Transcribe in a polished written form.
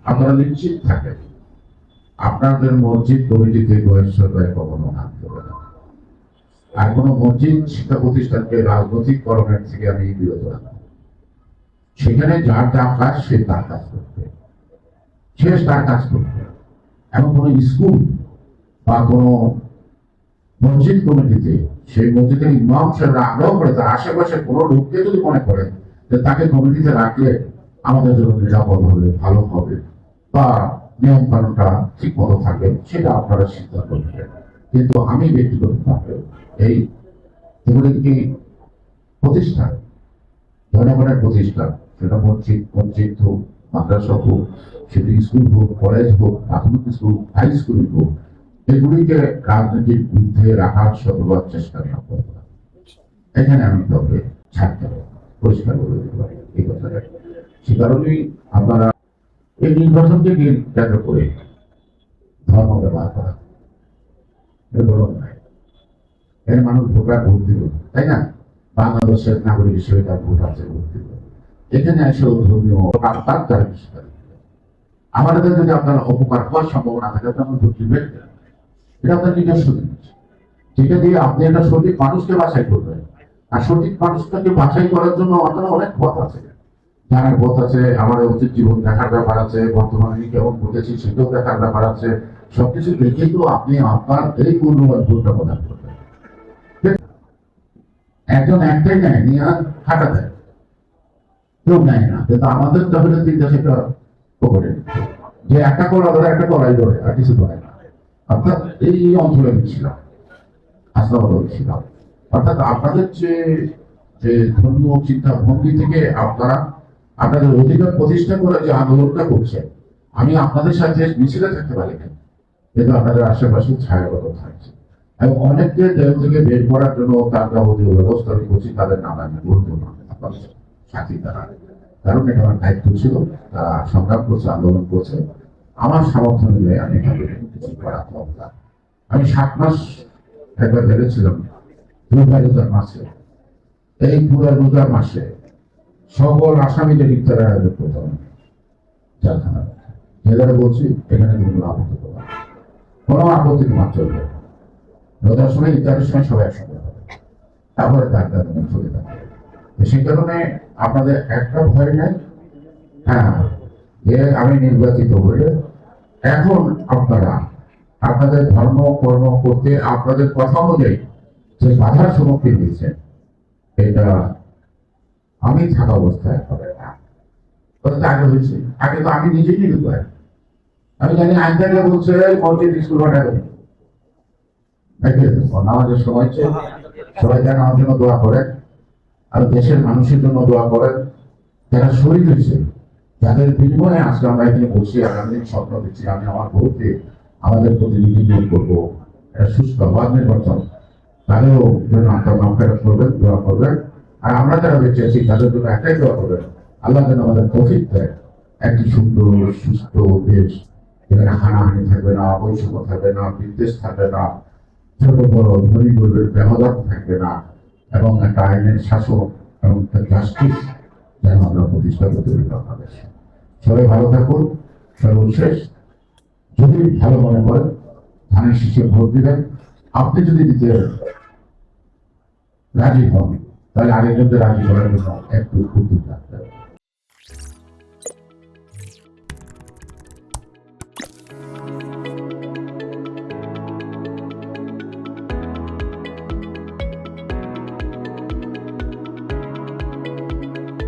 আপনারা নিশ্চিত থাকেন আপনাদের মসজিদ কমিটিতে বয়স্কতায় কখনো হাত দেবে না। আর কোন মসজিদ শিক্ষা প্রতিষ্ঠানকে রাজনৈতিককরণের থেকে আমি বিরত রাখবো। সেখানে যার যা কাজ সে তার কাজ করবে, সে তার কাজ করবে। এবং কোন স্কুল বা কোন মসজিদ কমিটিতে সেই মসজিদের ইমাম সাহেবরা আগ্রহ করে তার আশেপাশে কোনো লোককে যদি মনে করেন যে তাকে কমিটিতে রাখলে আমাদের জন্য নিরাপদ হবে, ভালো হবে বা নিয়ম কানুনটা ঠিক মতো থাকবে, সেটা আপনারা সিদ্ধান্ত নেবেন। কিন্তু আমি ব্যক্তিগতভাবে এই এগুলি কি প্রতিষ্ঠান, জনগণের প্রতিষ্ঠান, সেটা মসজিদ হোক, মাদ্রাসা হোক, সেটা স্কুল হোক, কলেজ হোক, প্রাথমিক স্কুল, হাই স্কুল হোক, এগুলিকে রাজনীতির বিরুদ্ধে রাখার শতবার চেষ্টা করবো। এখানে আমি তবে ছাড়তে হবে, পরিষ্কার করে দিতে পারি এই কথাটা। সে কারণেই আপনারা এই নির্বাচনকে কেন্দ্র করে ধর্ম ব্যবহার করা এর মানুষ ভোটার ভোট দিল, তাই না? বাংলাদেশের নাগরিক হিসেবে তার ভোট আছে, ভোট দিল। এখানে এসে ধর্মীয় তার তার আমাদের যদি আপনার অপকার হওয়ার সম্ভাবনা থাকে আপনার ভোট দিবেন, এটা আপনার নিজস্ব জিনিস, যেটা দিয়ে আপনি একটা সঠিক মানুষকে বাছাই করবেন। আর সঠিক মানুষটাকে বাছাই করার জন্য আপনার অনেক পথ আছে, জানার পথ আছে, আমাদের অতীত জীবন দেখার ব্যাপার আছে, বর্তমানে কেমন ঘটেছি সেটাও দেখার ব্যাপার আছে। সবকিছু দেখে তো আপনি আপনার এই মূল্যবান ভোটটা প্রদান করবেন। একজন একটাই নেয়, নিয়ে হাঁটা দেয়, কেউ নেয় না। কিন্তু আমাদের তাহলে তিনটা সেটা করে যে একটা করা ধরে, একটা করাই ধরে, আর কিছু করে না। অর্থাৎ এই অঞ্চলে ছিলাম, হাসপাতাল ছিলাম। অর্থাৎ আপনাদের যে ধর্মীয় চিন্তা ভঙ্গি থেকে আপনারা আপনাদের অধিকার প্রতিষ্ঠা করে যে আন্দোলনটা করছেন, আমি আপনাদের সাথে মিছিলে থাকতে পারি না, কিন্তু আপনাদের আশেপাশে ছায়াগত থাকছে। এবং অনেককে জেল থেকে বের করার জন্য তার যাবতীয় ব্যবস্থা আমি করছি, তাদের নাম আমি বলবো না, আপনার সাথী তারা, কারণ এটা আমার দায়িত্ব ছিল। তারা সংগ্রাম করছে, আন্দোলন করছে, আমার সামর্থ্য মিলে আমি কিছু করা ক্ষমতা। আমি 7 মাস একবার জেলে ছিলাম, রোজার মাসে। এই পুরো রোজার মাসে সকল আসামিদের ইফতারের আয়োজন করতাম জেলখানা। জেলারে বলছি এখানে কোনো আপত্তি করবো না, কোনো আপত্তি তোমার চলবে। রোজার সময় ইফতারের সময় সবাই একসঙ্গে হবে, তারপরে তার চলে যাবে। সেই কারণে আপনাদের একটা ভয় নাই, হ্যাঁ, যে আমি নির্বাচিত হলে এখন আপনারা আপনাদের ধর্ম কর্ম করতে আপনাদের কথা অনুযায়ী যে বাধার সম্মুখীন হয়েছেন, এটা আমি থাকা অবস্থায় হবে না। আগে হয়েছে, আগে তো আমি নিজেই নির্বাচন, আমি জানি আইনটাকে বলছে মসজিদ স্কুল ভাড়া নামাজের সময় সবাই যেন আমার জন্য দোয়া করেন, আর দেশের মানুষের জন্য দোয়া করেন, যারা শহীদ হয়েছে, যাদের বিনিময়ে আজকে আমরা এখানে বসে আগামী স্বপ্ন দিচ্ছি আমি আমার ভোটে আমাদের প্রতিনিধি নিয়োগ করবো, একটা সুস্থ আবাদ নির্বাচন, তাদেরও জন্য আপনার মাফেরত করবেন, দোয়া করবেন। আর আমরা যারা বেঁচে আছি তাদের জন্য একটাই দোয়া করবেন, আল্লাহ যেন আমাদের তৌফিক দেয় একটি সুন্দর সুস্থ দেশ, যেখানে হানাহানি থাকবে না, বৈষম্য থাকবে না, বিদ্বেষ থাকবে না, ছোট বড় ধনী গরিবের ব্যবধান থাকবে না, এবং একটা আইনের শাসন এবং জাস্টিস যেন আমরা প্রতিষ্ঠা করতে পারি বাংলাদেশ। সবাই ভালো থাকুন। সর্বশেষ যদি ভালো মনে করেন ধানের শীষে ভোট দিবেন, আপনি যদি দিতে রাজি হন তাহলে আরেকজনকে রাজি করার জন্য একটু উদ্যোগ থাকতে হবে।